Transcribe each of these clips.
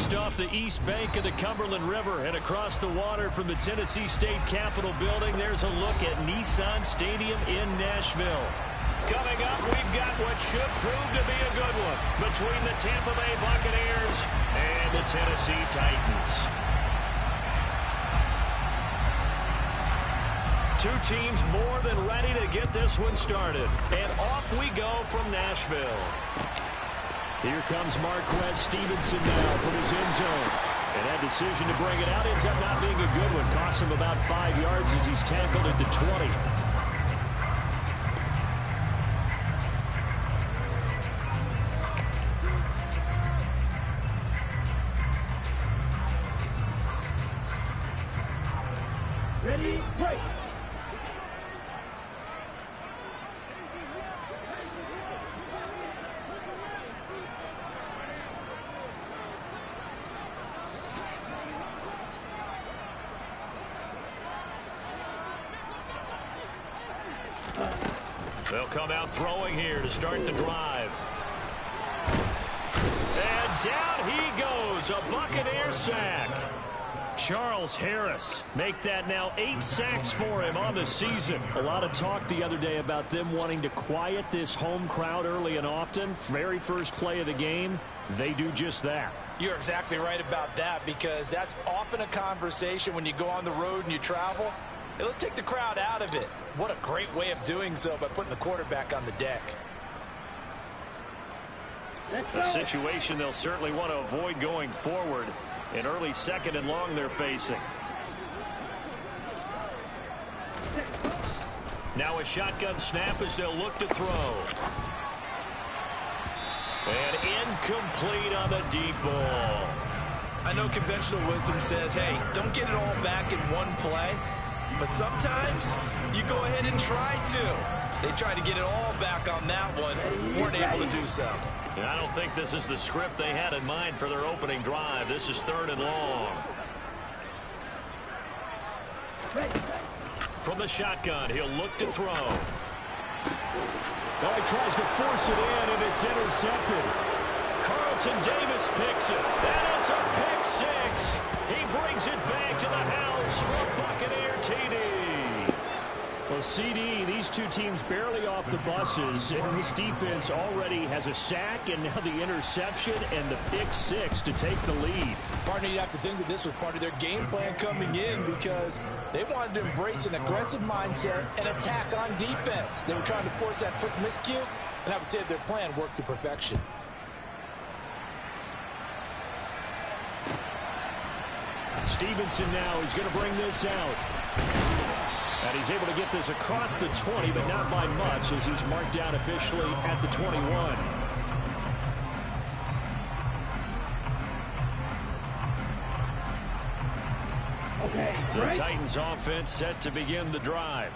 Just off the east bank of the Cumberland River and across the water from the Tennessee State Capitol building, there's a look at Nissan Stadium in Nashville. Coming up, we've got what should prove to be a good one between the Tampa Bay Buccaneers and the Tennessee Titans. Two teams more than ready to get this one started. And off we go from Nashville. Here comes Marquez Stevenson now from his end zone. And that decision to bring it out ends up not being a good one. Costs him about 5 yards as he's tackled at the 20. Ready, break. They'll come out throwing here to start the drive. And down he goes, a Buccaneer sack. Charles Harris make that now 8 sacks for him on the season. A lot of talk the other day about them wanting to quiet this home crowd early and often. Very first play of the game, they do just that. You're exactly right about that, because that's often a conversation when you go on the road and you travel. Hey, let's take the crowd out of it. What a great way of doing so by putting the quarterback on the deck. A situation they'll certainly want to avoid going forward. An early second and long they're facing. Now a shotgun snap as they'll look to throw. And incomplete on the deep ball. I know conventional wisdom says, hey, don't get it all back in one play. But sometimes you go ahead and try to. They tried to get it all back on that one. Weren't able to do so. And I don't think this is the script they had in mind for their opening drive. This is 3rd and long. From the shotgun, he'll look to throw. Well, he tries to force it in, and it's intercepted. Carlton Davis picks it. And it's a pick six. He brings it back to the house for Buccaneer TD. Well, CD, these two teams barely off the buses, and this defense already has a sack and now the interception and the pick six to take the lead. Partner, you have to think that this was part of their game plan coming in, because they wanted to embrace an aggressive mindset and attack on defense. They were trying to force that quick miscue, and I would say their plan worked to perfection. Stevenson now is going to bring this out. And he's able to get this across the 20, but not by much, as he's marked down officially at the 21. The Titans offense set to begin the drive.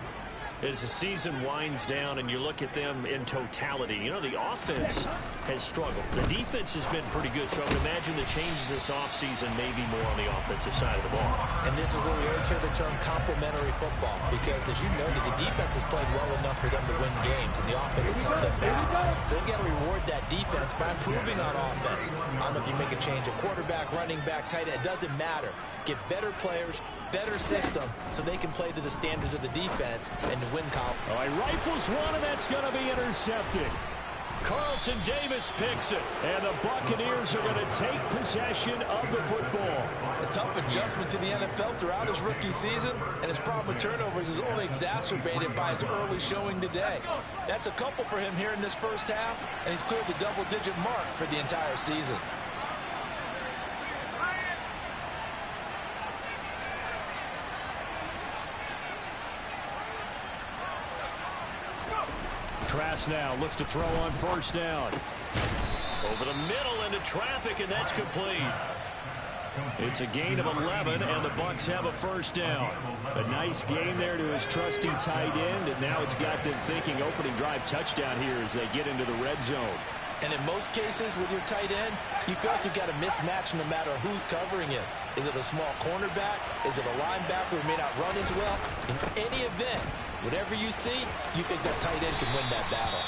As the season winds down and you look at them in totality, you know, the offense has struggled. The defense has been pretty good, so I would imagine the changes this offseason may be more on the offensive side of the ball. And this is where we always hear the term complementary football, because as you noted, the defense has played well enough for them to win games, and the offense has held them back. So they've got to reward that defense by improving on offense. I don't know if you make a change, a quarterback, running back, tight end, it doesn't matter. Get better players, better system, so they can play to the standards of the defense and win confidence. All right, rifles one, and that's going to be intercepted. Carlton Davis picks it, and the Buccaneers are going to take possession of the football. A tough adjustment to the NFL throughout his rookie season, and his problem with turnovers is only exacerbated by his early showing today. That's a couple for him here in this first half, and he's cleared the double-digit mark for the entire season. Trask now looks to throw on first down. Over the middle into traffic, and that's complete. It's a gain of 11, and the Bucs have a first down. A nice gain there to his trusty tight end, and now it's got them thinking opening drive touchdown here as they get into the red zone. And in most cases with your tight end, you feel like you've got a mismatch no matter who's covering it. Is it a small cornerback? Is it a linebacker who may not run as well? In any event, whatever you see, you think that tight end can win that battle.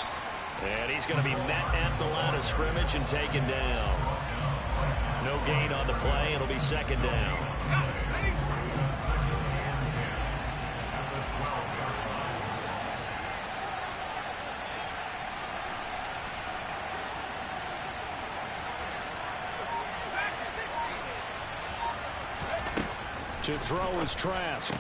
And he's going to be met at the line of scrimmage and taken down. No gain on the play. It'll be second down. To throw is Trask.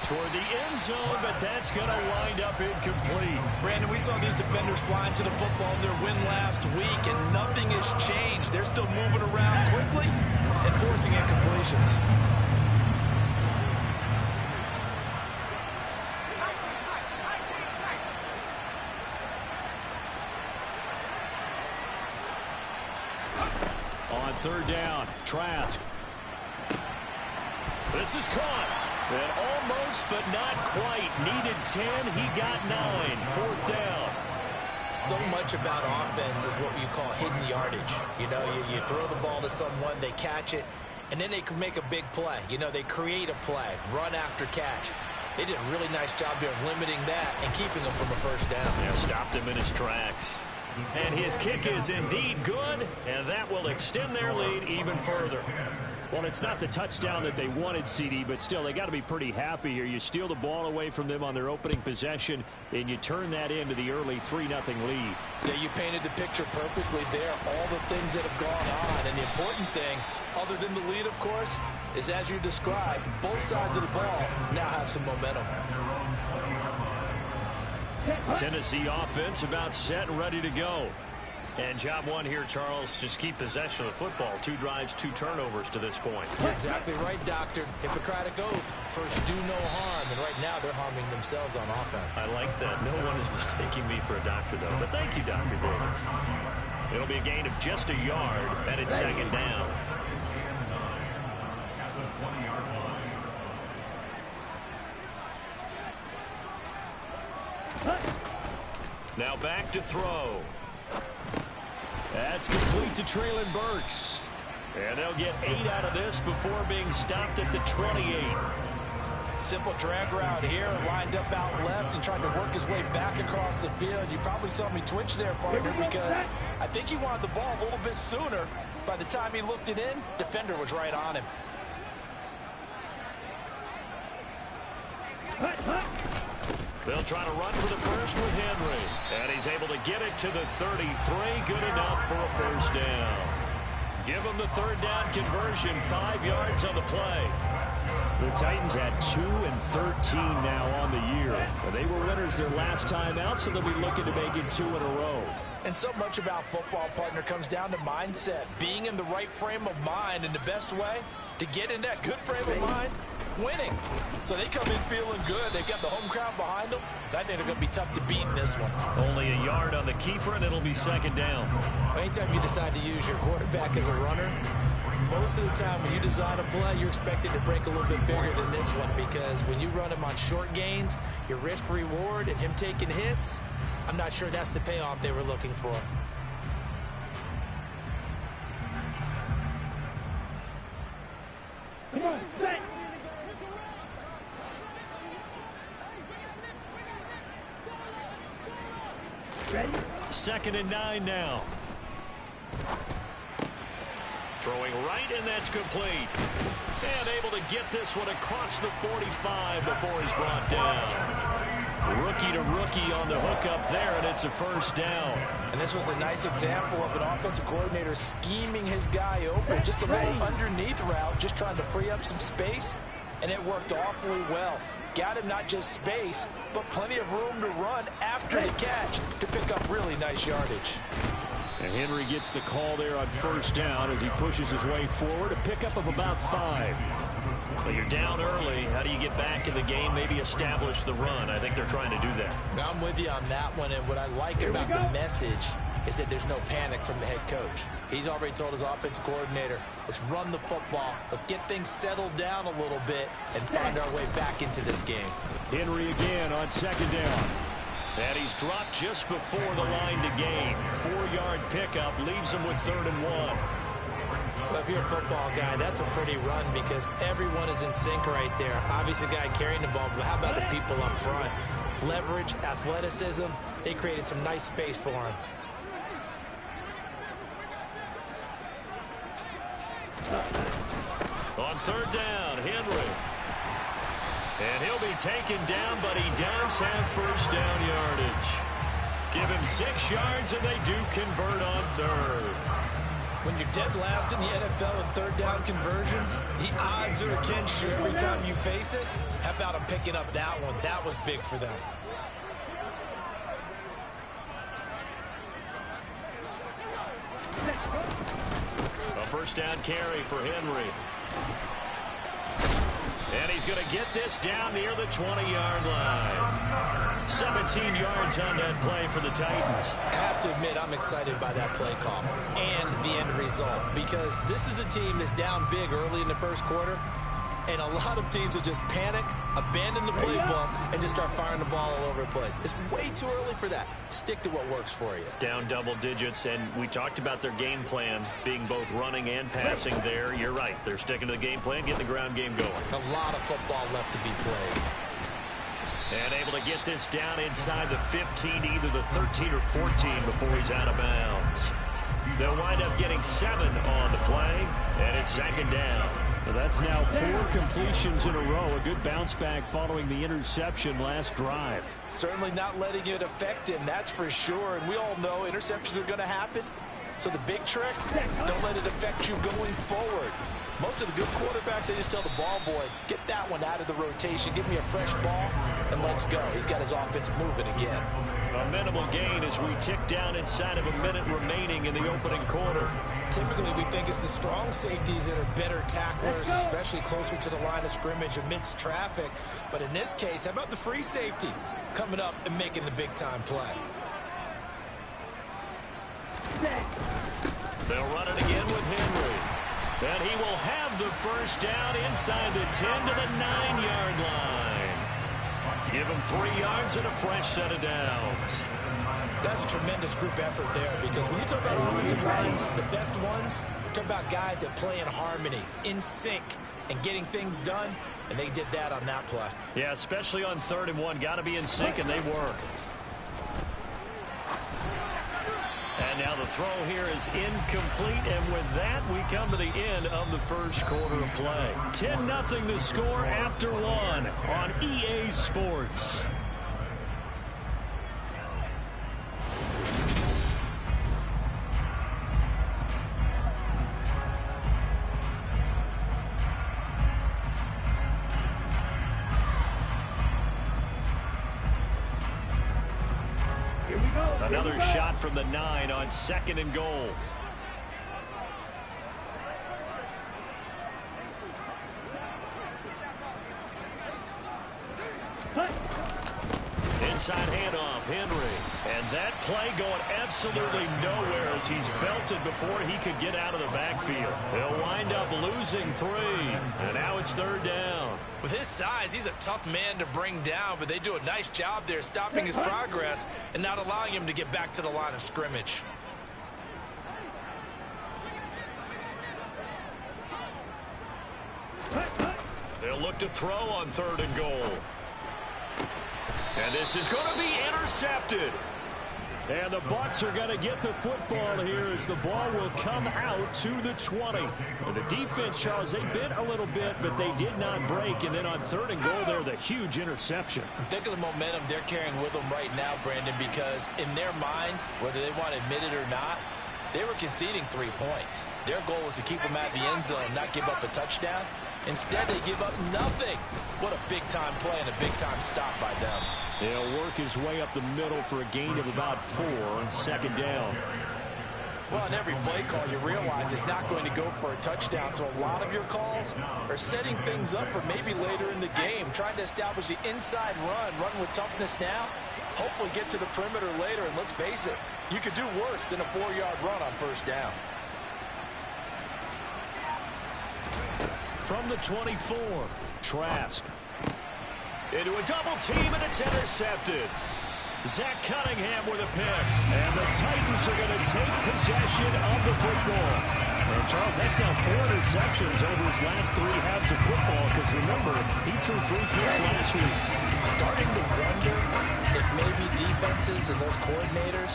Toward the end zone, but that's going to wind up incomplete. Brandon, we saw these defenders flying to the football in their win last week, and nothing has changed. They're still moving around quickly and forcing incompletions. On third down, Trask. This is caught. And almost, but not quite. Needed 10. He got 9. Fourth down. So much about offense is what you call hidden yardage. You know, you throw the ball to someone, they catch it, and then they can make a big play. You know, they create a play, run after catch. They did a really nice job there of limiting that and keeping him from a first down. Yeah, stopped him in his tracks. And his kick is indeed good, and that will extend their lead even further. Well, it's not the touchdown that they wanted, CD, but still, they got to be pretty happy here. You steal the ball away from them on their opening possession, and you turn that into the early 3-0 lead. Yeah, you painted the picture perfectly there, all the things that have gone on. And the important thing, other than the lead, of course, is as you described, both sides of the ball now have some momentum. Tennessee offense about set and ready to go. And job one here, Charles, just keep possession of the football. 2 drives, 2 turnovers to this point. You're exactly right, Doctor. Hippocratic oath. First, do no harm. And right now, they're harming themselves on offense. I like that. No one is mistaking me for a doctor, though. But thank you, Dr. Davis. It'll be a gain of just a yard, and it's second down. Now back to throw. That's complete to Treylon Burks. And they'll get 8 out of this before being stopped at the 28. Simple drag route here, lined up out left and trying to work his way back across the field. You probably saw me twitch there, partner, because I think he wanted the ball a little bit sooner. By the time he looked it in, defender was right on him. They'll try to run for the first with Henry. And he's able to get it to the 33. Good enough for a first down. Give him the third down conversion. 5 yards on the play. The Titans had 2 and 13 now on the year. They were winners their last time out, so they'll be looking to make it 2 in a row. And so much about football, partner, comes down to mindset. Being in the right frame of mind, and the best way to get in that good frame of mind, winning. So they come in feeling good. They've got the home crowd behind them. I think they're going to be tough to beat in this one. Only a yard on the keeper, and it'll be second down. Anytime you decide to use your quarterback as a runner, most of the time when you design a play, you're expected to break a little bit bigger than this one, because when you run him on short gains, your risk-reward and him taking hits, I'm not sure that's the payoff they were looking for. Come on, set. Ready? 2nd and 9 now. Throwing right, and that's complete. And able to get this one across the 45 before he's brought down. Rookie to rookie on the hookup there, and it's a first down. And this was a nice example of an offensive coordinator scheming his guy open. Just a little underneath route, just trying to free up some space, and it worked awfully well. Got him not just space, but plenty of room to run after the catch to pick up really nice yardage. And Henry gets the call there on first down as he pushes his way forward, a pickup of about 5. Well, you're down early. How do you get back in the game, maybe establish the run? I think they're trying to do that. Now, I'm with you on that one, and what I like about the message is that there's no panic from the head coach. He's already told his offensive coordinator, let's run the football, let's get things settled down a little bit and find our way back into this game. Henry again on second down. And he's dropped just before the line to gain. 4-yard pickup leaves him with 3rd and 1. Well, if you're a football guy, that's a pretty run because everyone is in sync right there. Obviously, the guy carrying the ball, but how about the people up front? Leverage, athleticism, they created some nice space for him. be taken down, but he does have first down yardage. Give him 6 yards, and they do convert on third. When you're dead last in the NFL in third down conversions, the odds are against you every time you face it. How about him picking up that one? That was big for them. A first down carry for Henry. And he's going to get this down near the 20-yard line. 17 yards on that play for the Titans. I have to admit, I'm excited by that play call and the end result, because this is a team that's down big early in the first quarter, and a lot of teams will just panic, abandon the playbook, and just start firing the ball all over the place. It's way too early for that. Stick to what works for you. Down double digits, and we talked about their game plan being both running and passing there. You're right. They're sticking to the game plan, getting the ground game going. A lot of football left to be played. And able to get this down inside the 15, either the 13 or 14 before he's out of bounds. They'll wind up getting 7 on the play, and it's second down. Well, that's now 4 completions in a row. A good bounce back following the interception last drive. Certainly not letting it affect him, that's for sure. And we all know interceptions are going to happen. So the big trick, don't let it affect you going forward. Most of the good quarterbacks, they just tell the ball boy, get that one out of the rotation, give me a fresh ball, and let's go. He's got his offense moving again. A minimal gain as we tick down inside of a minute remaining in the opening quarter. Typically, we think it's the strong safeties that are better tacklers, especially closer to the line of scrimmage amidst traffic. But in this case, how about the free safety coming up and making the big-time play? They'll run it again with Henry. And he will have the first down inside the 10 to the 9-yard line. Give him 3 yards and a fresh set of downs. That's a tremendous group effort there, because when you talk about offensive lines, the best ones, talk about guys that play in harmony, in sync, and getting things done, and they did that on that play. Yeah, especially on 3rd and 1. Got to be in sync, and they were. And now the throw here is incomplete, and with that, we come to the end of the first quarter of play. 10-0 the score after 1 on EA Sports. Another shot from the 9 on 2nd and goal. Inside handoff, Henry. And that play going absolutely nowhere as he's belted before he could get out of the backfield. He'll wind up losing 3. And now it's 3rd down. With his size, he's a tough man to bring down, but they do a nice job there stopping his progress and not allowing him to get back to the line of scrimmage. They'll look to throw on 3rd and goal. And this is going to be intercepted. And the Bucs are going to get the football here as the ball will come out to the 20. And the defense, Charles, they bit a little bit, but they did not break. And then on 3rd and goal there, the huge interception. Think of the momentum they're carrying with them right now, Brandon, because in their mind, whether they want to admit it or not, they were conceding 3 points. Their goal was to keep them out of the end zone, not give up a touchdown. Instead, they give up nothing. What a big-time play and a big-time stop by them. He'll work his way up the middle for a gain of about 4 on 2nd down. Well, on every play call, you realize it's not going to go for a touchdown. So a lot of your calls are setting things up for maybe later in the game, trying to establish the inside run with toughness now, hopefully get to the perimeter later. And let's face it, you could do worse than a 4-yard run on 1st down. From the 24, Trask. Into a double team, and it's intercepted. Zach Cunningham with a pick. And the Titans are going to take possession of the football. And Charles, that's now 4 interceptions over his last 3 halves of football, because remember, he threw 3 picks last week. Starting to wonder if maybe defenses and those coordinators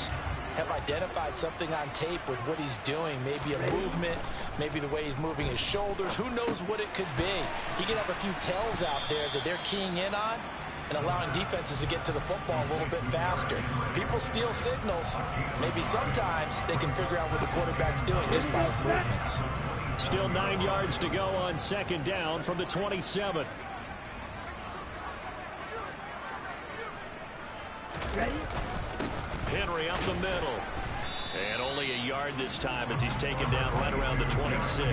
have identified something on tape with what he's doing. Maybe a movement, maybe the way he's moving his shoulders. Who knows what it could be? He could have a few tells out there that they're keying in on and allowing defenses to get to the football a little bit faster. People steal signals. Maybe sometimes they can figure out what the quarterback's doing just by his movements. Still 9 yards to go on second down from the 27. Ready? Henry up the middle. And only a yard this time as he's taken down right around the 26.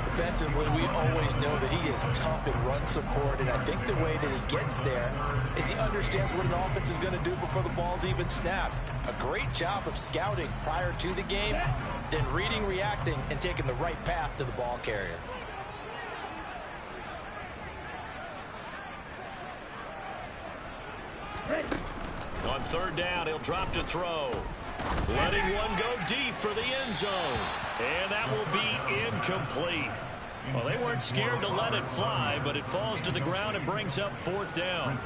Defensively, we always know that he is tough in run support, and I think the way that he gets there is he understands what an offense is going to do before the ball's even snapped. A great job of scouting prior to the game, then reading, reacting, and taking the right path to the ball carrier. Ready? On third down, he'll drop to throw. Letting one go deep for the end zone. And that will be incomplete. Well, they weren't scared to let it fly, but it falls to the ground and brings up fourth down.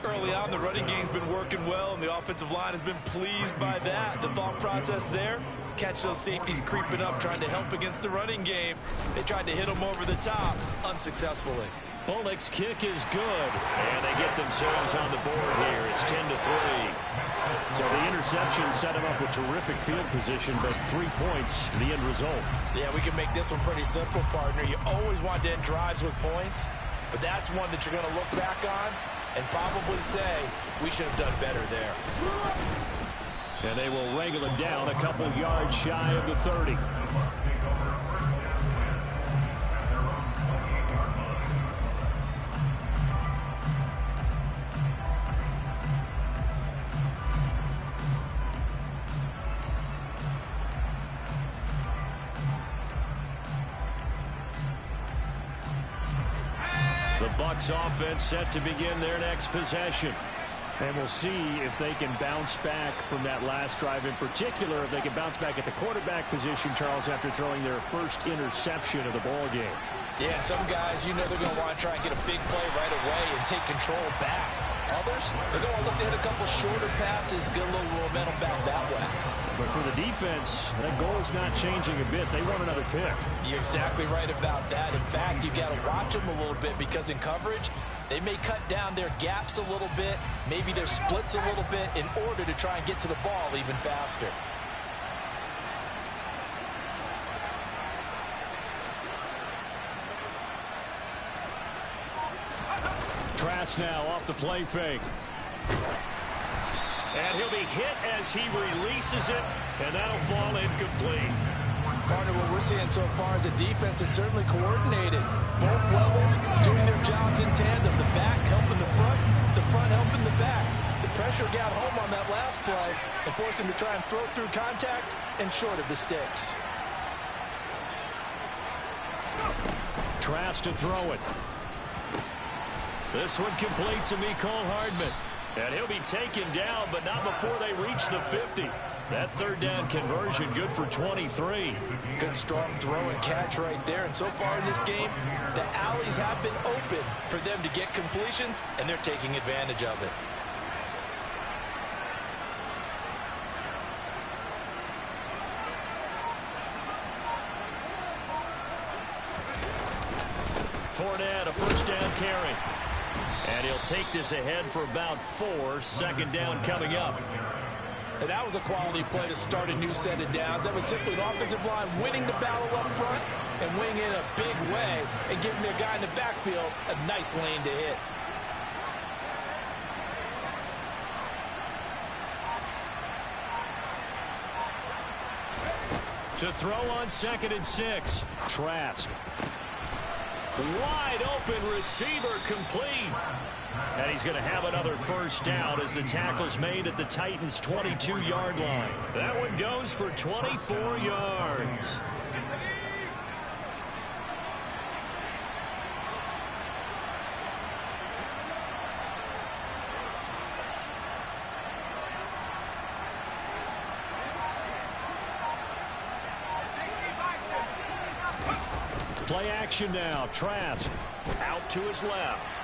Early on, the running game's been working well, and the offensive line has been pleased by that. The thought process there, catch those safeties creeping up, trying to help against the running game. They tried to hit them over the top, unsuccessfully. Bullock's kick is good, and they get themselves on the board here. It's 10-3. So the interception set him up with terrific field position, but 3 points, the end result. Yeah, we can make this one pretty simple, partner. You always want to end drives with points, but that's one that you're going to look back on and probably say, we should have done better there. And they will wrangle him down a couple yards shy of the 30. The Bucs offense set to begin their next possession. And we'll see if they can bounce back from that last drive, in particular if they can bounce back at the quarterback position, Charles, after throwing their first interception of the ball game. Yeah, some guys, you know they're going to want to try and get a big play right away and take control back. Others, they're going to look to hit a couple shorter passes, get a little momentum back that way. But for the defense, that goal is not changing a bit. They want another pick. You're exactly right about that. In fact, you got to watch them a little bit because in coverage, they may cut down their gaps a little bit, maybe their splits a little bit in order to try and get to the ball even faster. Trask now off the play fake. And he'll be hit as he releases it, and that'll fall incomplete. Partner, what we're seeing so far is the defense is certainly coordinated. Both levels doing their jobs in tandem. The back helping the front helping the back. The pressure got home on that last play and forced him to try and throw through contact and short of the sticks. Trask to throw it. This one complete to Mecole Hardman. And he'll be taken down, but not before they reach the 50. That third down conversion good for 23. Good strong throw and catch right there. And so far in this game, the alleys have been open for them to get completions, and they're taking advantage of it. Fournette, a first down carry. And he'll take this ahead for about 4. Second down coming up. And that was a quality play to start a new set of downs. That was simply the offensive line winning the battle up front and winning in a big way and giving their guy in the backfield a nice lane to hit. To throw on 2nd and 6. Trask. Wide open receiver complete. And he's going to have another first down as the tackle's made at the Titans' 22-yard line. That one goes for 24 yards. Play action now. Trask out to his left.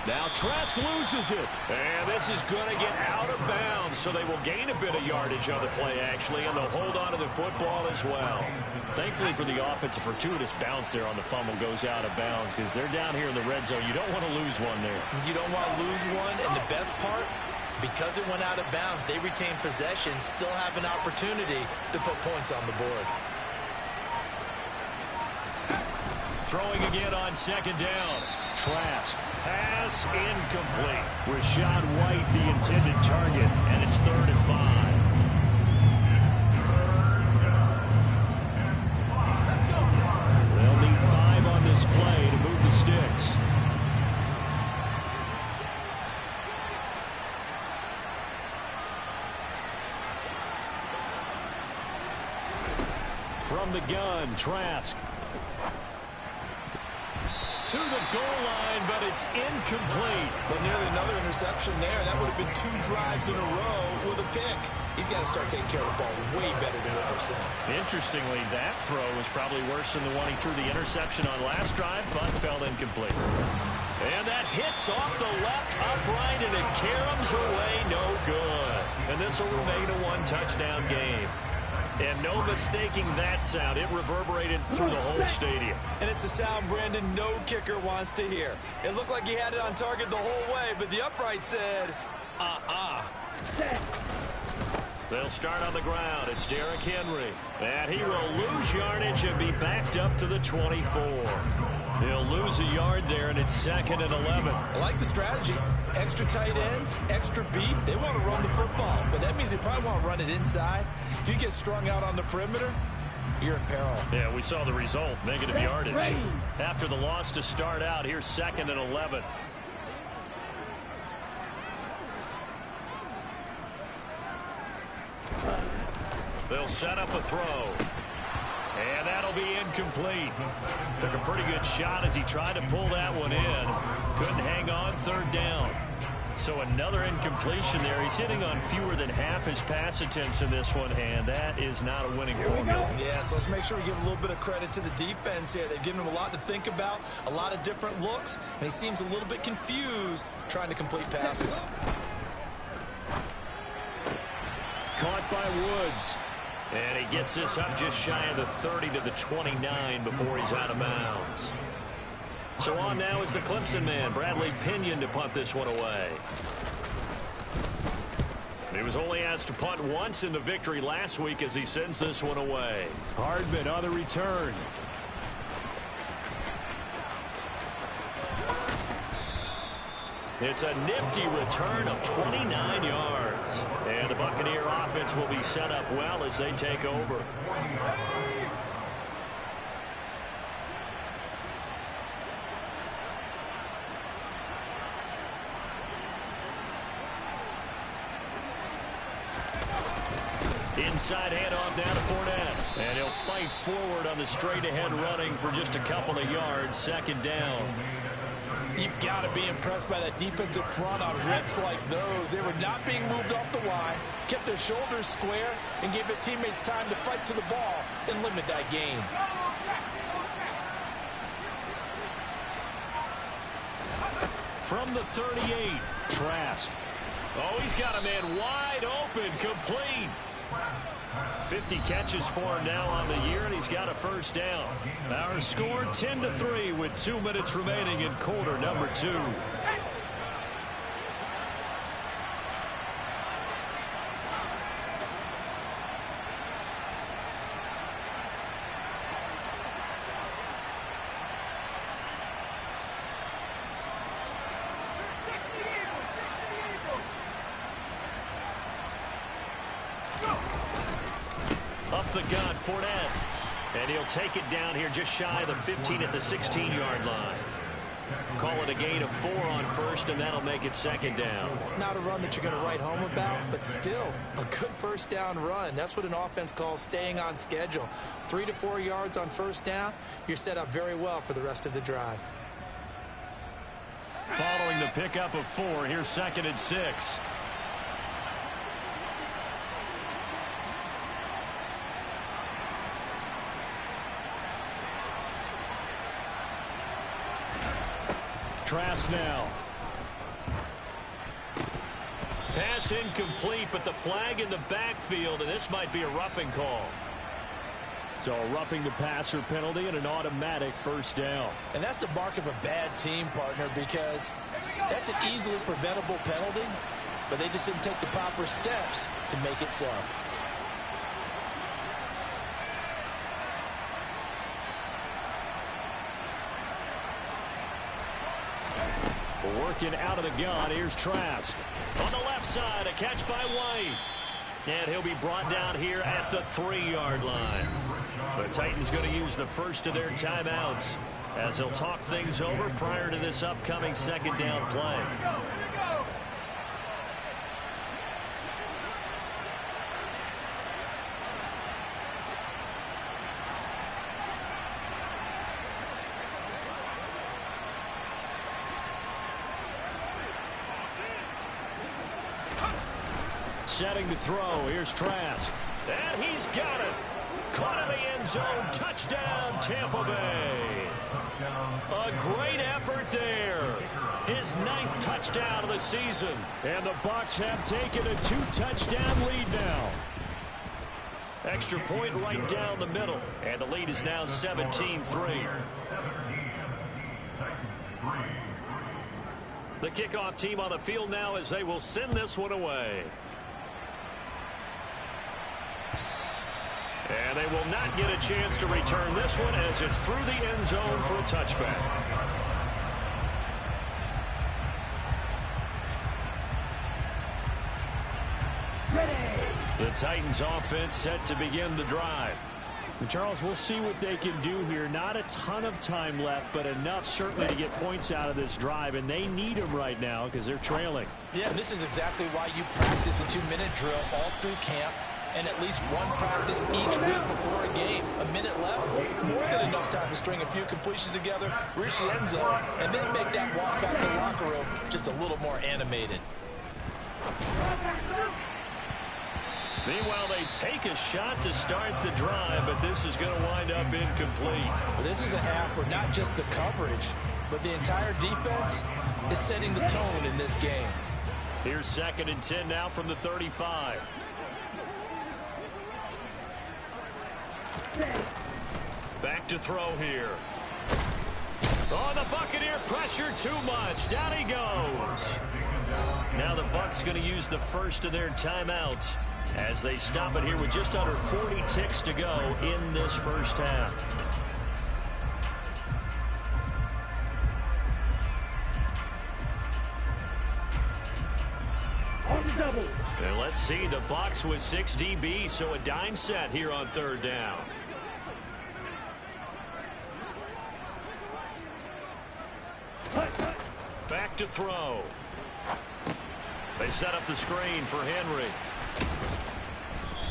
Now Trask loses it. And this is going to get out of bounds, so they will gain a bit of yardage on the play, actually, and they'll hold on to the football as well. Thankfully for the offense, a fortuitous bounce there on the fumble goes out of bounds because they're down here in the red zone. You don't want to lose one there. You don't want to lose one, and the best part, because it went out of bounds, they retain possession, still have an opportunity to put points on the board. Throwing again on second down. Trask. Pass incomplete. Rachaad White, the intended target, and it's 3rd and 5. They'll need 5 on this play to move the sticks. From the gun, Trask. To the goal line, but it's incomplete. But nearly another interception there. That would have been 2 drives in a row with a pick. He's got to start taking care of the ball way better than what we're seeing. Interestingly, that throw was probably worse than the one he threw the interception on last drive, but fell incomplete. And that hits off the left upright, and it caroms away no good. And this will remain a 1-touchdown game. And no mistaking that sound. It reverberated through the whole stadium. And it's the sound, Brandon, no kicker wants to hear. It looked like he had it on target the whole way, but the upright said, They'll start on the ground. It's Derrick Henry. And he will lose yardage and be backed up to the 24. He'll lose a yard there, and it's 2nd and 11. I like the strategy. Extra tight ends, extra beef. They want to run the football, but that means they probably want to run it inside. If you get strung out on the perimeter, you're in peril. Yeah, we saw the result, negative yardage. After the loss to start out, here's 2nd and 11. They'll set up a throw. And that'll be incomplete. Took a pretty good shot as he tried to pull that one in. Couldn't hang on, 3rd down. So another incompletion there. He's hitting on fewer than half his pass attempts in this one, and that is not a winning formula. Yeah, so let's make sure we give a little bit of credit to the defense here. They've given him a lot to think about, a lot of different looks, and he seems a little bit confused trying to complete passes. Caught by Woods. And he gets this up just shy of the 30 to the 29 before he's out of bounds. So on now is the Clemson man, Bradley Pinion, to punt this one away. He was only asked to punt once in the victory last week as he sends this one away. Hardman on the return. It's a nifty return of 29 yards. And the Buccaneer offense will be set up well as they take over. Inside handoff down to Fournette. And he'll fight forward on the straight-ahead running for just a couple of yards. 2nd down. You've got to be impressed by that defensive front on rips like those. They were not being moved off the line, kept their shoulders square, and gave their teammates time to fight to the ball and limit that gain. From the 38, Trask. Oh, he's got a man wide open, complete. 50 catches for him now on the year, and he's got a 1st down. Our score 10-3 with 2 minutes remaining in quarter number 2. Up the gun, Fournette. And he'll take it down here just shy of the 15 at the 16-yard line. Call it a gain of 4 on 1st, and that'll make it 2nd down. Not a run that you're going to write home about, but still a good 1st down run. That's what an offense calls staying on schedule. 3 to 4 yards on 1st down, you're set up very well for the rest of the drive. Following the pickup of 4, here's 2nd and 6. Trask now. Pass incomplete, but the flag in the backfield, and this might be a roughing call. So a roughing the passer penalty and an automatic first down. And that's the mark of a bad team, partner, because that's an easily preventable penalty, but they just didn't take the proper steps to make it so. Working out of the gun, here's Trask. On the left side, a catch by White. And he'll be brought down here at the 3-yard line. The Titans going to use the first of their timeouts as they'll talk things over prior to this upcoming second down play. Setting to throw. Here's Trask. And he's got it. Caught in the end zone. Touchdown, Tampa Bay. A great effort there. His 9th touchdown of the season. And the Bucs have taken a 2-touchdown lead now. Extra point right down the middle. And the lead is now 17-3. The kickoff team on the field now as they will send this one away. And they will not get a chance to return this one as it's through the end zone for a touchback. The Titans offense set to begin the drive. And Charles, we'll see what they can do here. Not a ton of time left, but enough certainly to get points out of this drive, and they need them right now because they're trailing. Yeah, and this is exactly why you practice a 2-minute drill all through camp, and at least one practice each week before a game. A minute left, more than enough time to string a few completions together, reach the end zone, and then make that walk back to the locker room just a little more animated. Meanwhile, they take a shot to start the drive, but this is going to wind up incomplete. Well, this is a half where not just the coverage, but the entire defense is setting the tone in this game. Here's 2nd and 10 now from the 35. Back to throw here. Oh, the Buccaneer pressure too much. Down he goes. Now the Bucs going to use the first of their timeouts as they stop it here with just under 40 ticks to go in this first half. And let's see, the Bucs with 6 DBs, so a dime set here on 3rd down. Back to throw. They set up the screen for Henry.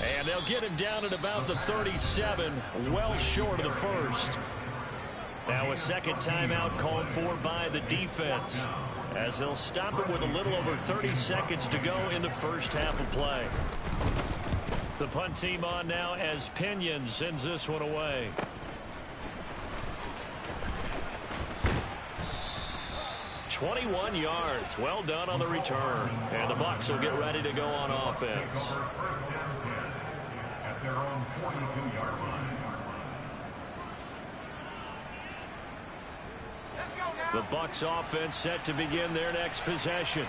And they'll get him down at about the 37, well short of the first. Now a second timeout called for by the defense, as they'll stop it with a little over 30 seconds to go in the first half of play. The punt team on now as Pinion sends this one away. "21 yards. Well done on the return. And the Bucs will get ready to go on offense. At their own 42-yard line. The Bucs offense set to begin their next possession.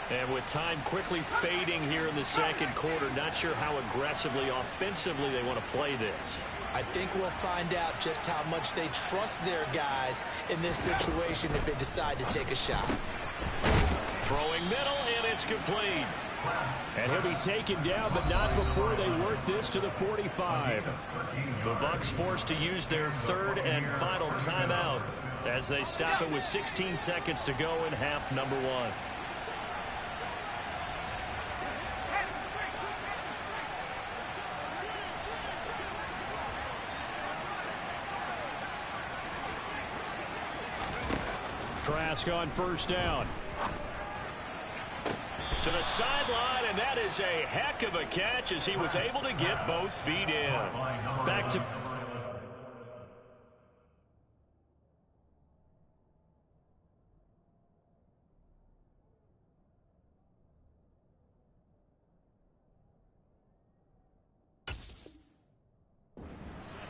And with time quickly fading here in the second quarter, not sure how aggressively, offensively they want to play this. I think we'll find out just how much they trust their guys in this situation if they decide to take a shot. Throwing middle, and it's complete. And he'll be taken down, but not before they work this to the 45. The Bucs forced to use their 3rd and final timeout as they stop it with 16 seconds to go in half number 1. Trask on first down. To the sideline, and that is a heck of a catch as he was able to get both feet in. Back to...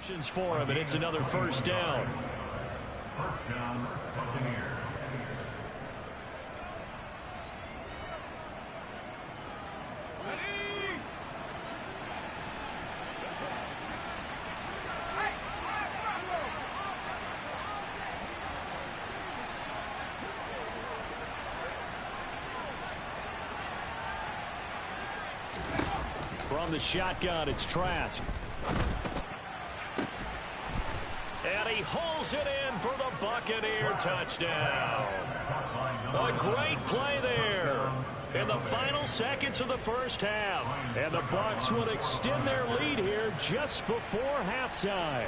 options for him, and it's another first down. First down, Buccaneers. From the shotgun, it's Trask. And he hauls it in for the Buccaneer touchdown. A great play there in the final seconds of the first half. And the Bucs would extend their lead here just before halftime.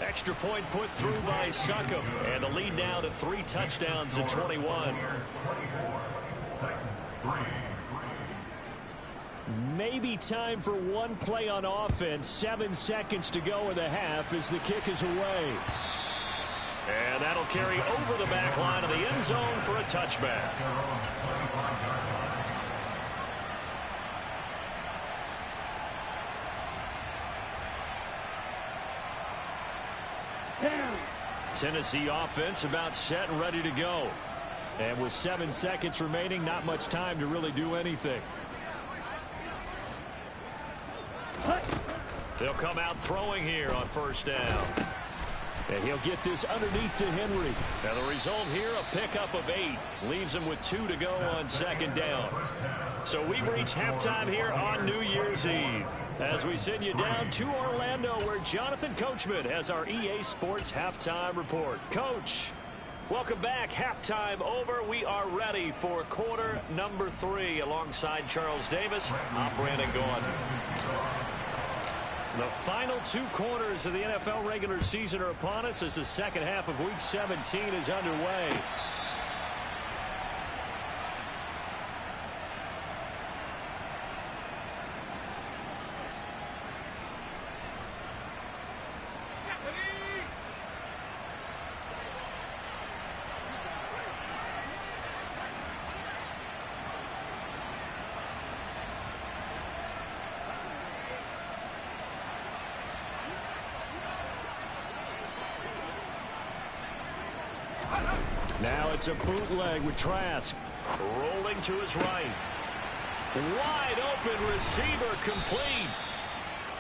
Extra point put through by Succop. And the lead now to 3 touchdowns at 21. Maybe time for one play on offense. 7 seconds to go in the half as the kick is away. And that'll carry over the back line of the end zone for a touchback. Tennessee offense about set and ready to go. And with 7 seconds remaining, not much time to really do anything. They'll come out throwing here on first down. And he'll get this underneath to Henry. And the result here, a pickup of 8. Leaves him with 2 to go on second down. So we've reached halftime here on New Year's Eve, as we send you down to Orlando, where Jonathan Coachman has our EA Sports Halftime Report. Coach, welcome back. Halftime over. We are ready for quarter number 3 alongside Charles Davis. I'm Brandon Gaudin. The final 2 quarters of the NFL regular season are upon us as the second half of Week 17 is underway. Now it's a bootleg with Trask. Rolling to his right. Wide open receiver complete.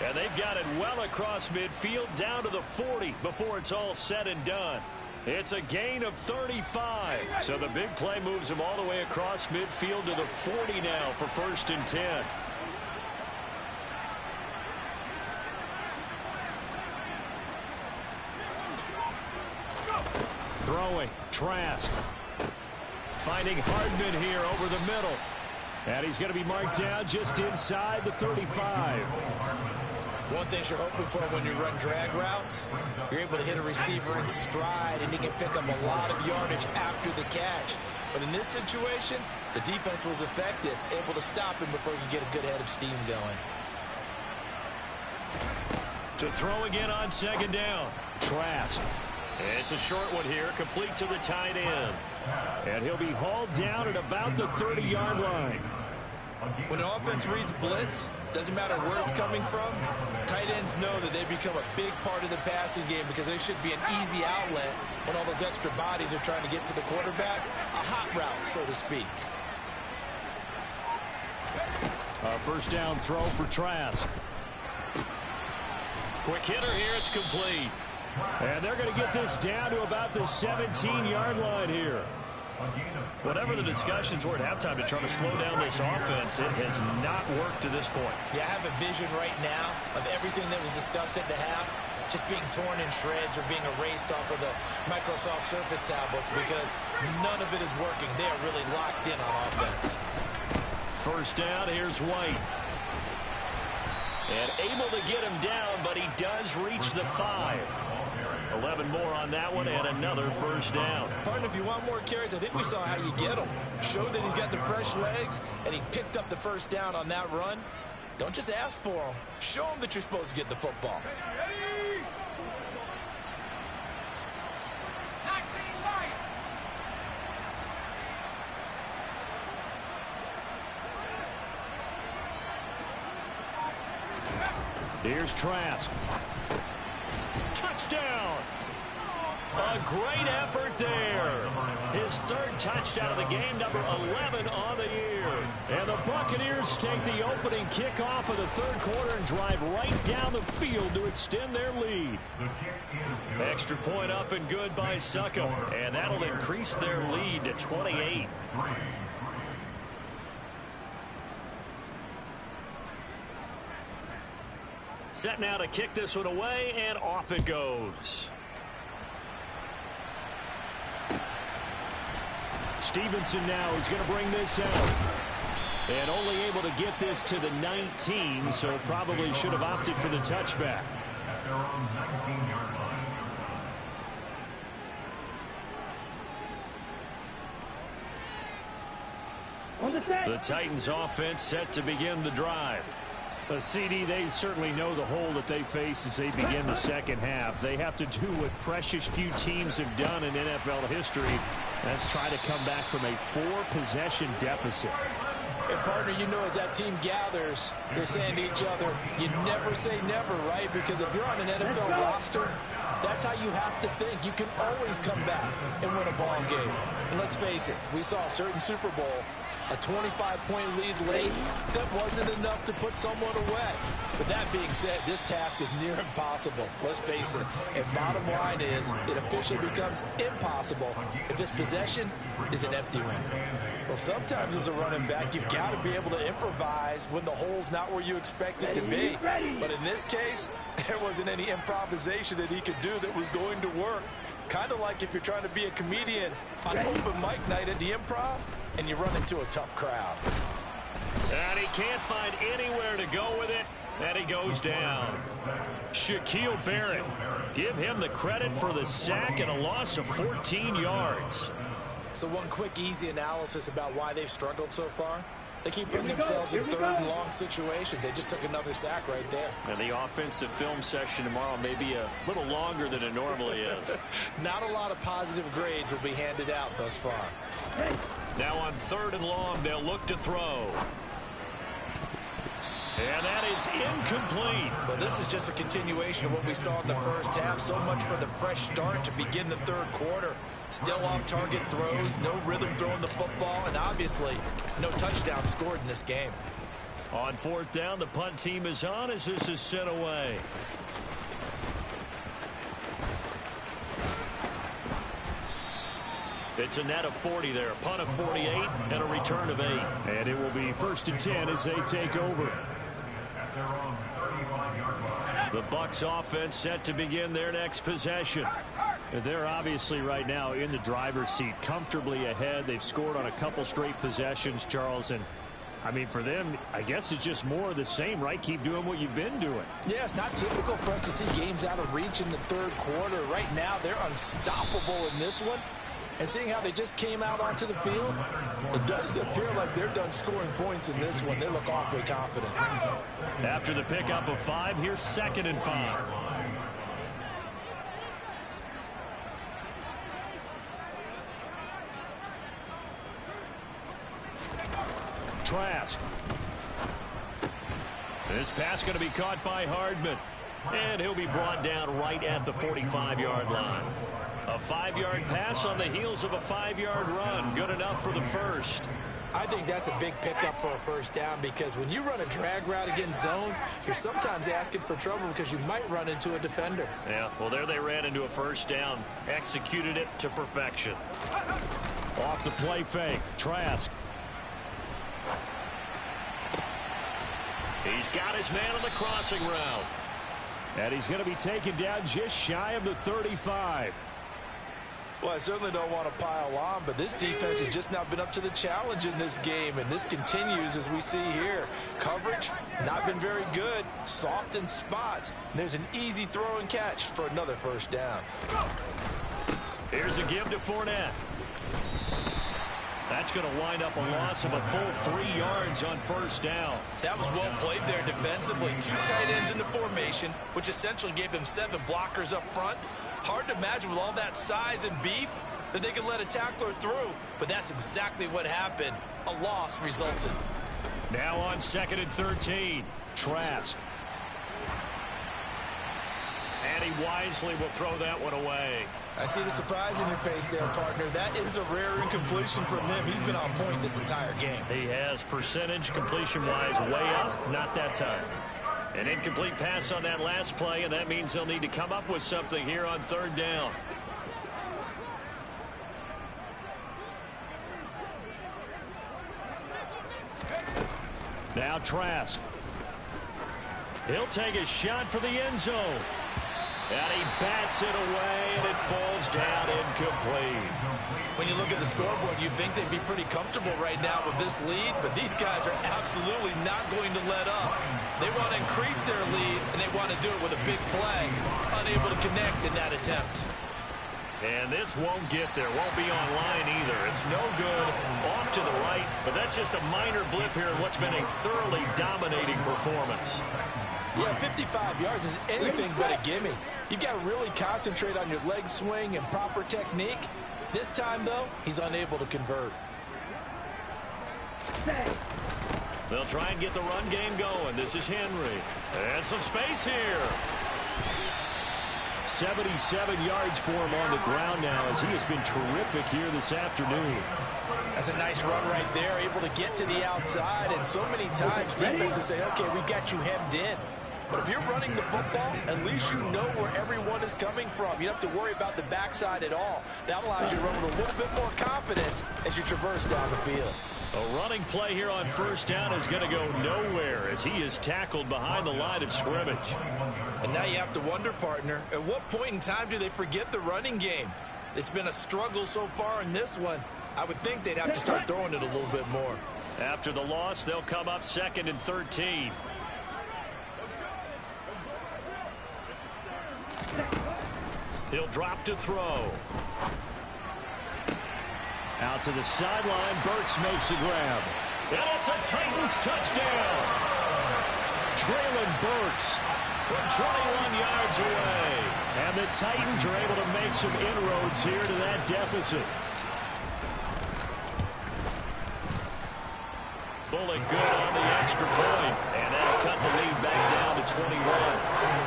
And they've got it well across midfield down to the 40 before it's all said and done. It's a gain of 35. So the big play moves him all the way across midfield to the 40 now for 1st and 10. Throwing, Trask. Finding Hardman here over the middle. And he's going to be marked down just inside the 35. One thing you're hoping for when you run drag routes, you're able to hit a receiver in stride, and he can pick up a lot of yardage after the catch. But in this situation, the defense was effective, able to stop him before he could get a good head of steam going. To throw again on second down. Trask. It's a short one here, complete to the tight end. And he'll be hauled down at about the 30-yard line. When an offense reads blitz, doesn't matter where it's coming from, tight ends know that they become a big part of the passing game because they should be an easy outlet when all those extra bodies are trying to get to the quarterback. A hot route, so to speak. A first down throw for Trask. Quick hitter here, it's complete. And they're going to get this down to about the 17-yard line here. Whatever the discussions were at halftime to try to slow down this offense, it has not worked to this point. Yeah, I have a vision right now of everything that was discussed at the half just being torn in shreds or being erased off of the Microsoft Surface tablets because none of it is working. They are really locked in on offense. First down, here's White. And able to get him down, but he does reach the 5. 11 more on that one, and another first down. Partner, if you want more carries, I think we saw how you get them. Showed that he's got the fresh legs, and he picked up the first down on that run. Don't just ask for them. Show them that you're supposed to get the football. Here's Trask. Touchdown! A great effort there. His third touchdown of the game, number 11 on the year. And the Buccaneers take the opening kickoff of the third quarter and drive right down the field to extend their lead. Extra point up and good by Succop. And that'll increase their lead to 28. Set now to kick this one away, and off it goes. Stevenson now is going to bring this out. And only able to get this to the 19, so probably should have opted for the touchback. At their own 19-yard line. On the set. The Titans offense set to begin the drive. CD, they certainly know the hole that they face as they begin the second half. They have to do what precious few teams have done in NFL history. That's try to come back from a 4-possession deficit. And, partner, you know, as that team gathers, they're saying to each other, you never say never, right? Because if you're on an NFL roster, that's how you have to think. You can always come back and win a ball game. And let's face it, we saw a certain Super Bowl, a 25-point lead late, that wasn't enough to put someone away. But that being said, this task is near impossible. Let's face it. And bottom line is, it officially becomes impossible if this possession is an empty one. Well, sometimes as a running back, you've got to be able to improvise when the hole's not where you expect it to be. But in this case, there wasn't any improvisation that he could do that was going to work. Kind of like if you're trying to be a comedian on open mic night at the Improv and you run into a tough crowd. And he can't find anywhere to go with it. And he goes down. Shaquille Barrett. Give him the credit for the sack and a loss of 14 yards. So one quick, easy analysis about why they've struggled so far. They keep putting themselves in third and long situations. They just took another sack right there. And the offensive film session tomorrow may be a little longer than it normally is. Not a lot of positive grades will be handed out thus far. Now on third and long, they'll look to throw. And that is incomplete. Well, this is just a continuation of what we saw in the first half. So much for the fresh start to begin the third quarter. Still off-target throws, no rhythm throwing the football, and obviously no touchdown scored in this game. On fourth down, the punt team is on as this is sent away. It's a net of 40 there, a punt of 48, and a return of 8. And it will be 1st and 10 as they take over. At their own 35-yard line. The Bucs offense set to begin their next possession. They're obviously right now in the driver's seat, comfortably ahead. They've scored on a couple straight possessions, Charles. And, I mean, for them, I guess it's just more of the same, right? Keep doing what you've been doing. Yeah, it's not typical for us to see games out of reach in the third quarter. Right now, they're unstoppable in this one. And seeing how they just came out onto the field, it does appear like they're done scoring points in this one. They look awfully confident. After the pickup of 5, here's 2nd and 5. Trask. This pass going to be caught by Hardman. And he'll be brought down right at the 45-yard line. A 5-yard pass on the heels of a 5-yard run. Good enough for the first. I think that's a big pickup for a first down because when you run a drag route against zone, you're sometimes asking for trouble because you might run into a defender. Yeah, well, there they ran into a first down. Executed it to perfection. Off the play fake, Trask. He's got his man on the crossing route. And he's going to be taken down just shy of the 35. Well, I certainly don't want to pile on, but this defense has just not been up to the challenge in this game, and this continues as we see here. Coverage, not been very good, soft in spots. And there's an easy throw and catch for another first down. Here's a give to Fournette. That's going to wind up a loss of a full 3 yards on first down. That was well played there defensively. 2 tight ends in the formation, which essentially gave them 7 blockers up front. Hard to imagine with all that size and beef that they could let a tackler through, but that's exactly what happened. A loss resulted. Now on 2nd and 13, Trask. And he wisely will throw that one away. I see the surprise in your face there, partner. That is a rare incompletion from him. He's been on point this entire game. He has percentage completion-wise way up, not that time. An incomplete pass on that last play, and that means they'll need to come up with something here on third down. Now Trask. He'll take a shot for the end zone. And he bats it away, and it falls down incomplete. When you look at the scoreboard, you'd think they'd be pretty comfortable right now with this lead, but these guys are absolutely not going to let up. They want to increase their lead, and they want to do it with a big play. Unable to connect in that attempt. And this won't get there, won't be online either. It's no good, off to the right, but that's just a minor blip here in what's been a thoroughly dominating performance. Yeah, 55 yards is anything but a gimme. You've got to really concentrate on your leg swing and proper technique. This time, though, he's unable to convert. They'll try and get the run game going. This is Henry. And some space here. 77 yards for him on the ground now as he has been terrific here this afternoon. That's a nice run right there, able to get to the outside, and so many times defenses say, okay, we've got you hemmed in. But if you're running the football, at least you know where everyone is coming from. You don't have to worry about the backside at all. That allows you to run with a little bit more confidence as you traverse down the field. A running play here on first down is going to go nowhere as he is tackled behind the line of scrimmage. And now you have to wonder, partner, at what point in time do they forget the running game? It's been a struggle so far in this one. I would think they'd have to start throwing it a little bit more. After the loss, they'll come up 2nd and 13. He'll drop to throw. Out to the sideline. Burks makes a grab. And it's a Titans touchdown. Traylon Burks from 21 yards away. And the Titans are able to make some inroads here to that deficit. Bullet good on the extra point. And that'll cut the lead back down to 21.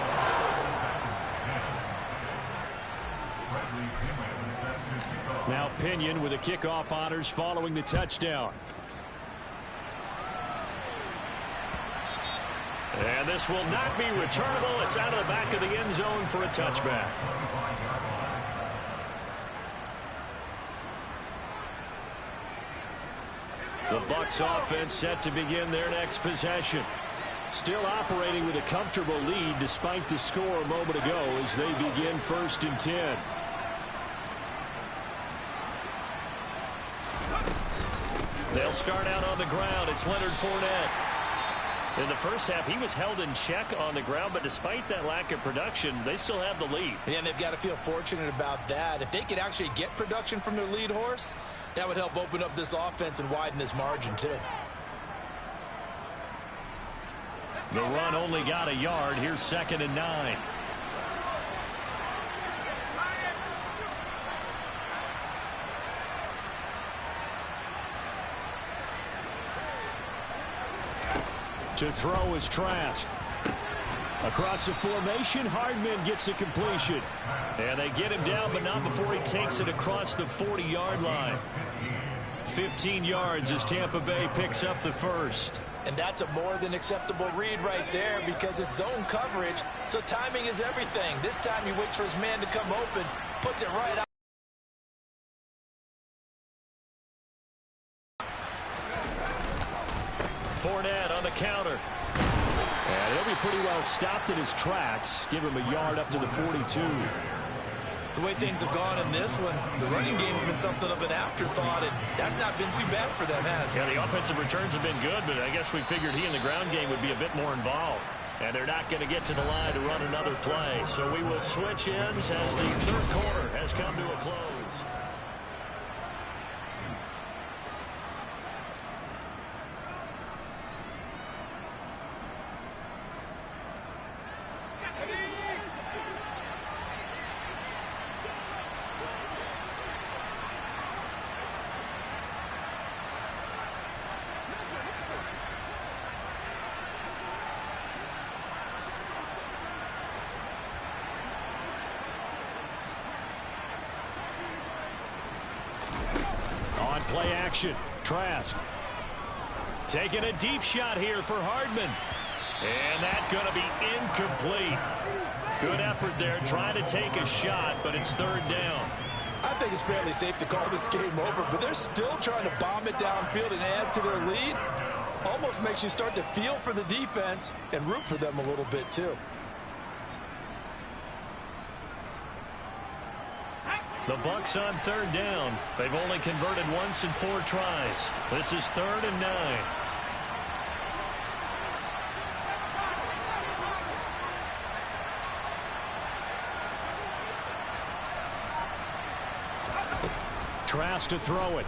Now Pinion with the kickoff honors following the touchdown. And this will not be returnable. It's out of the back of the end zone for a touchback. The Bucs offense set to begin their next possession. Still operating with a comfortable lead despite the score a moment ago as they begin 1st and 10. They'll start out on the ground. It's Leonard Fournette. In the first half, he was held in check on the ground, but despite that lack of production, they still have the lead. Yeah, and they've got to feel fortunate about that. If they could actually get production from their lead horse, that would help open up this offense and widen this margin, too. The run only got a yard. Here's 2nd and 9. To throw is Trask. Across the formation, Hardman gets the completion. And they get him down, but not before he takes it across the 40-yard line. 15 yards as Tampa Bay picks up the first. And that's a more than acceptable read right there because it's zone coverage, so timing is everything. This time he waits for his man to come open, puts it right out. Fournette on the counter. And he'll be pretty well stopped in his tracks. Give him a yard up to the 42. The way things have gone in this one, the running game's been something of an afterthought, and that's not been too bad for them, has it? Yeah, the offensive returns have been good, but I guess we figured he in the ground game would be a bit more involved. And they're not going to get to the line to run another play. So we will switch ends as the third quarter has come to a close. play action. Trask taking a deep shot here for Hardman. And that's going to be incomplete. Good effort there trying to take a shot, but it's third down. I think it's fairly safe to call this game over, but they're still trying to bomb it downfield and add to their lead. Almost makes you start to feel for the defense and root for them a little bit too. The Bucs on third down. They've only converted once in 4 tries. This is 3rd and 9. Trask to throw it.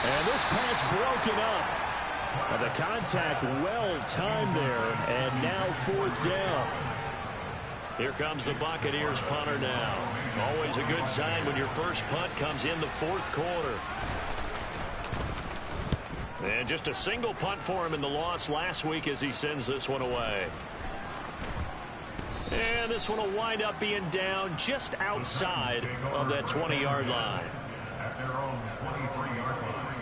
And this pass broken up. The contact well timed there, and now 4th down. Here comes the Buccaneers punter now. Always a good sign when your first punt comes in the 4th quarter. And just a single punt for him in the loss last week as he sends this one away. And this one will wind up being down just outside of that 20-yard line. At their own 23-yard line.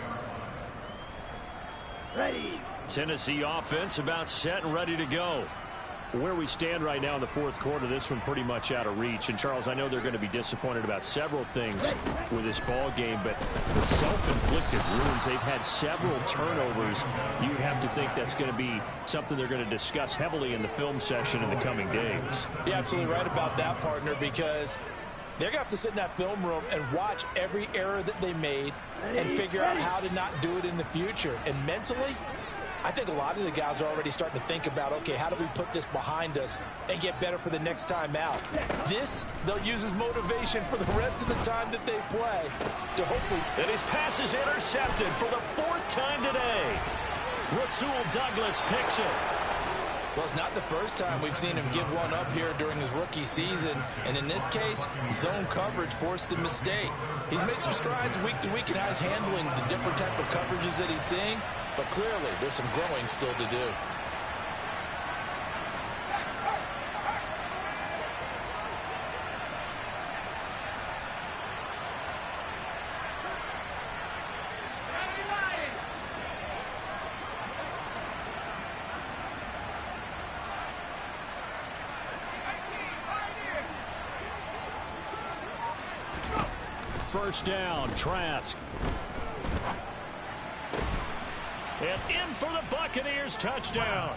Ready. Tennessee offense about set and ready to go. Where we stand right now in the 4th quarter, this one pretty much out of reach. And, Charles, I know they're going to be disappointed about several things with this ball game, but the self-inflicted wounds, they've had several turnovers. You'd have to think that's going to be something they're going to discuss heavily in the film session in the coming days. You're absolutely right about that, partner, because they're going to have to sit in that film room and watch every error that they made and figure out how to not do it in the future. And mentally, I think a lot of the guys are already starting to think about, okay, how do we put this behind us and get better for the next time out? This, they'll use as motivation for the rest of the time that they play to hopefully... And his pass is intercepted for the 4th time today. Rasul Douglas picks it. Well, it's not the first time we've seen him give one up here during his rookie season. And in this case, zone coverage forced the mistake. He's made some strides week to week in how he's handling the different type of coverages that he's seeing. But clearly, there's some growing still to do. First down, Trask. And in for the Buccaneers, touchdown.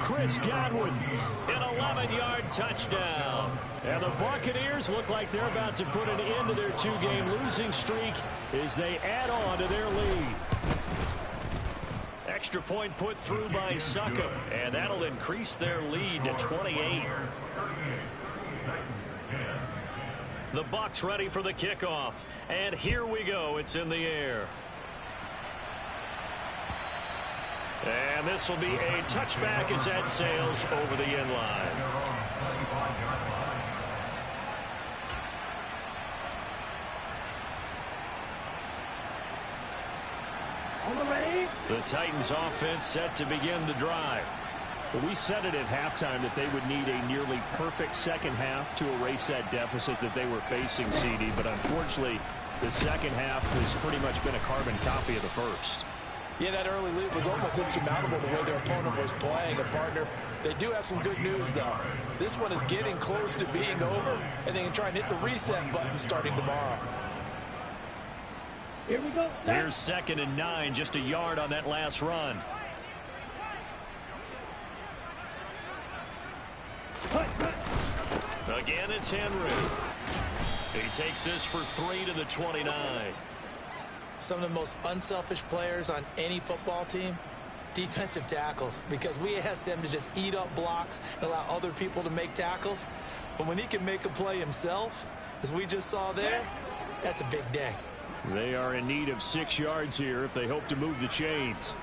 Chris Godwin, an 11-yard touchdown. And the Buccaneers look like they're about to put an end to their 2-game losing streak as they add on to their lead. Extra point put through by Succop, and that'll increase their lead to 28. The Bucs ready for the kickoff. And here we go. It's in the air. And this will be a touchback as that sails over the end line. The Titans offense set to begin the drive. Well, we said it at halftime that they would need a nearly perfect second half to erase that deficit that they were facing, CD. But unfortunately, the second half has pretty much been a carbon copy of the first. Yeah, that early lead was almost insurmountable the way their opponent was playing. A partner, they do have some good news, though. This one is getting close to being over, and they can try and hit the reset button starting tomorrow. Here we go. Here's 2nd and 9, just a yard on that last run. Again, it's Henry. He takes this for 3 to the 29. Some of the most unselfish players on any football team, defensive tackles, because we ask them to just eat up blocks and allow other people to make tackles. But when he can make a play himself, as we just saw there, that's a big day. They are in need of 6 yards here if they hope to move the chains.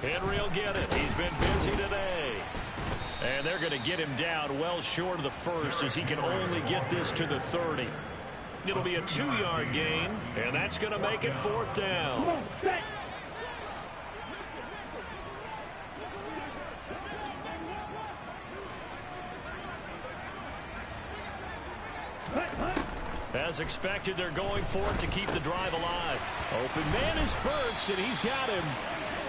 Henry will get it. He's been busy today. And they're going to get him down well short of the first as he can only get this to the 30. It'll be a 2-yard gain, and that's going to make it 4th down. As expected, they're going for it to keep the drive alive. Open man is Burks, and he's got him.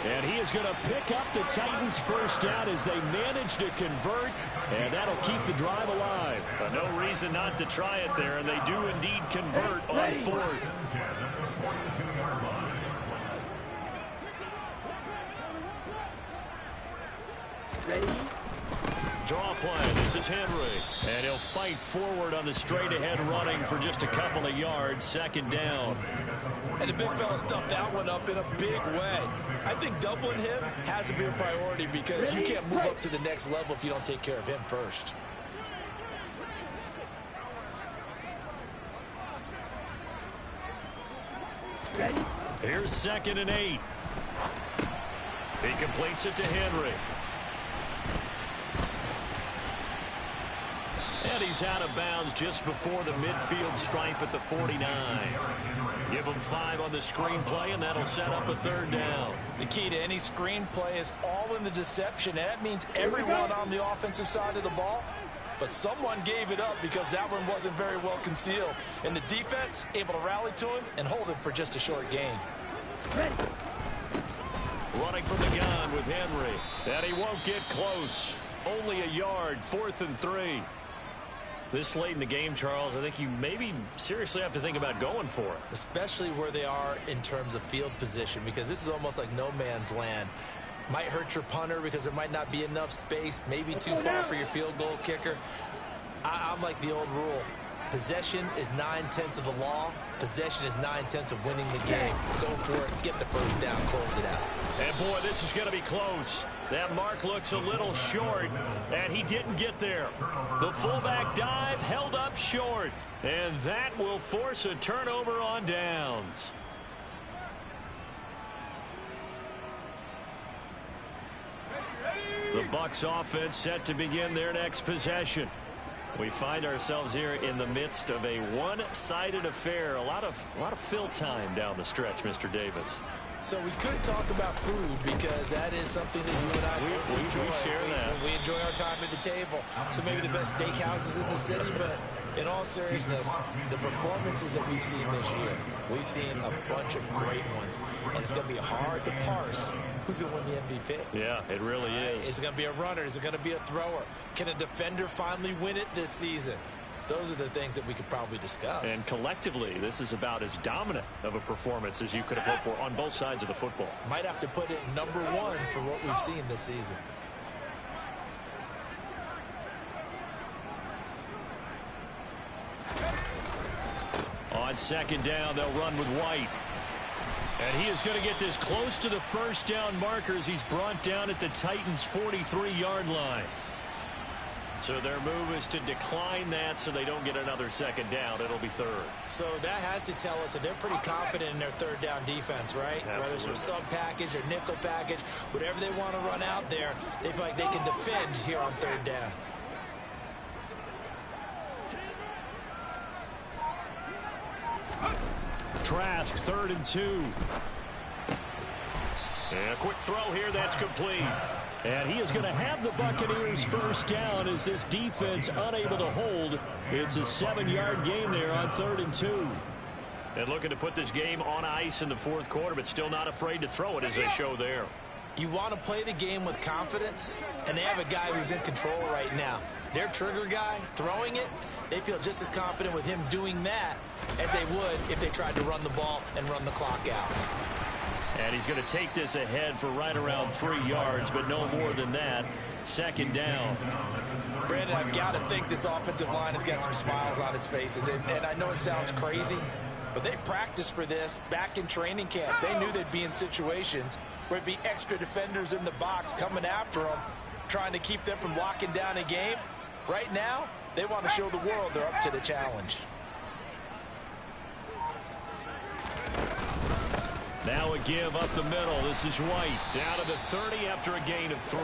And he is going to pick up the Titans' first down as they manage to convert, and that'll keep the drive alive. But no reason not to try it there, and they do indeed convert on fourth. Ready? Draw play. This is Henry. And he'll fight forward on the straight-ahead running for just a couple of yards. Second down. And the big fella stuffed that one up in a big way. I think doubling him has to be a priority because you can't move up to the next level if you don't take care of him first. Ready? Here's 2nd and 8. He completes it to Henry. And he's out of bounds just before the midfield stripe at the 49. Give him 5 on the screenplay, and that'll set up a third down. The key to any screenplay is all in the deception, and that means everyone on the offensive side of the ball. But someone gave it up because that one wasn't very well concealed. And the defense able to rally to him and hold him for just a short gain. Ready? Running from the gun with Henry. And he won't get close. Only a yard, 4th and 3. This late in the game, Charles, I think you maybe seriously have to think about going for it. Especially where they are in terms of field position, because this is almost like no man's land. Might hurt your punter because there might not be enough space, maybe too far for your field goal kicker. I'm like the old rule. Possession is 9/10 of the law. Possession is 9/10 of winning the game. Go for it, get the first down, close it out. And boy, this is going to be close. That mark looks a little short, and he didn't get there. The fullback dive held up short, and that will force a turnover on downs. The Bucs offense set to begin their next possession. We find ourselves here in the midst of a one-sided affair. A lot of fill time down the stretch, Mr. Davis. So we could talk about food because that is something that you and I we enjoy. share that. We enjoy our time at the table. So maybe the best steakhouses in the city, but in all seriousness, the performances that we've seen this year, we've seen a bunch of great ones, and it's going to be hard to parse who's going to win the MVP. Yeah, it really is. Is it going to be a runner? Is it going to be a thrower? Can a defender finally win it this season? Those are the things that we could probably discuss. And collectively, this is about as dominant of a performance as you could have hoped for on both sides of the football. Might have to put it number 1 for what we've seen this season. On 2nd down, they'll run with White. And he is going to get this close to the first down marker as he's brought down at the Titans' 43-yard line. So their move is to decline that so they don't get another 2nd down. It'll be 3rd. So that has to tell us that they're pretty confident in their 3rd down defense, right? Absolutely. Whether it's a sub package or nickel package, whatever they want to run out there, they feel like they can defend here on 3rd down. Trask, 3rd and 2. And a quick throw here, that's complete. And he is going to have the Buccaneers first down as this defense unable to hold. It's a 7-yard gain there on 3rd and 2. And looking to put this game on ice in the 4th quarter, but still not afraid to throw it as they show there. You want to play the game with confidence, and they have a guy who's in control right now. Their trigger guy throwing it, they feel just as confident with him doing that as they would if they tried to run the ball and run the clock out. And he's going to take this ahead for right around 3 yards, but no more than that. 2nd down. Brandon, I've got to think this offensive line has got some smiles on its faces. And I know it sounds crazy, but they practiced for this back in training camp. They knew they'd be in situations where there'd be extra defenders in the box coming after them, trying to keep them from locking down a game. Right now, they want to show the world they're up to the challenge. Now a give up the middle. This is White down to the 30 after a gain of 3.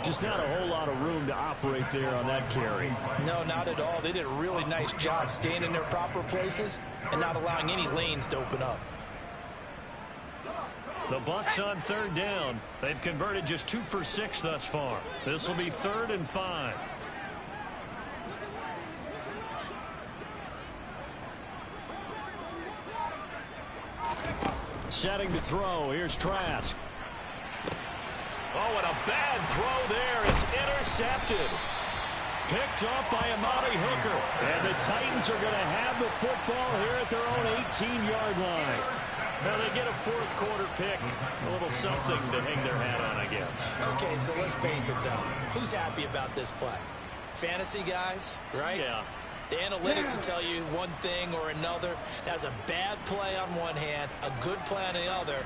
Just not a whole lot of room to operate there on that carry. No, not at all. They did a really nice job staying in their proper places and not allowing any lanes to open up. The Bucs on 3rd down. They've converted just 2 for 6 thus far. This will be 3rd and 5. setting to throw. Here's Trask. Oh, and a bad throw there. It's intercepted. Picked up by Amari Hooker. And the Titans are going to have the football here at their own 18-yard line. Well, they get a fourth quarter pick. A little something to hang their hat on, I guess. Okay, so let's face it, though. Who's happy about this play? Fantasy guys, right? Yeah. The analytics will tell you one thing or another. That's a bad play on one hand, a good play on the other,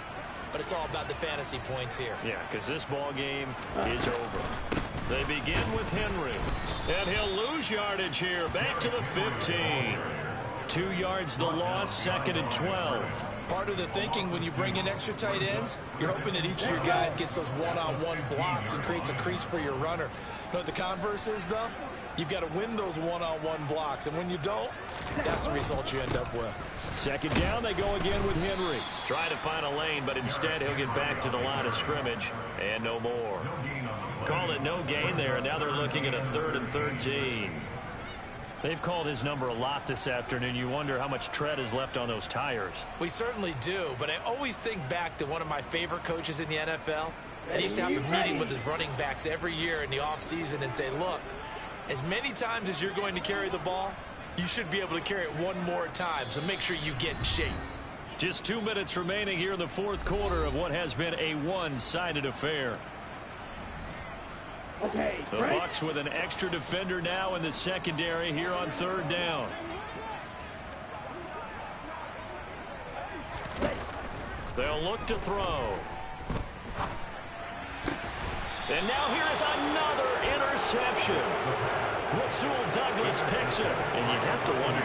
but it's all about the fantasy points here. Yeah, because this ball game is over. They begin with Henry, and he'll lose yardage here. Back to the 15. 2 yards the loss, 2nd and 12. Part of the thinking when you bring in extra tight ends, you're hoping that each of your guys gets those one-on-one blocks and creates a crease for your runner. You know what the converse is, though? You've got to win those one-on-one blocks, and when you don't, that's the result you end up with. 2nd down, they go again with Henry. Trying to find a lane, but instead he'll get back to the line of scrimmage, and no more. Call it no gain there, and now they're looking at a 3rd and 13. They've called his number a lot this afternoon. You wonder how much tread is left on those tires. We certainly do, but I always think back to one of my favorite coaches in the NFL. And he used to have a meeting with his running backs every year in the offseason and say, look, as many times as you're going to carry the ball, you should be able to carry it one more time, so make sure you get in shape. Just 2 minutes remaining here in the fourth quarter of what has been a one-sided affair. Okay, The Bucs with an extra defender now in the secondary here on 3rd down. They'll look to throw. And now here is another interception. Rasul Douglas picks it. And you have to wonder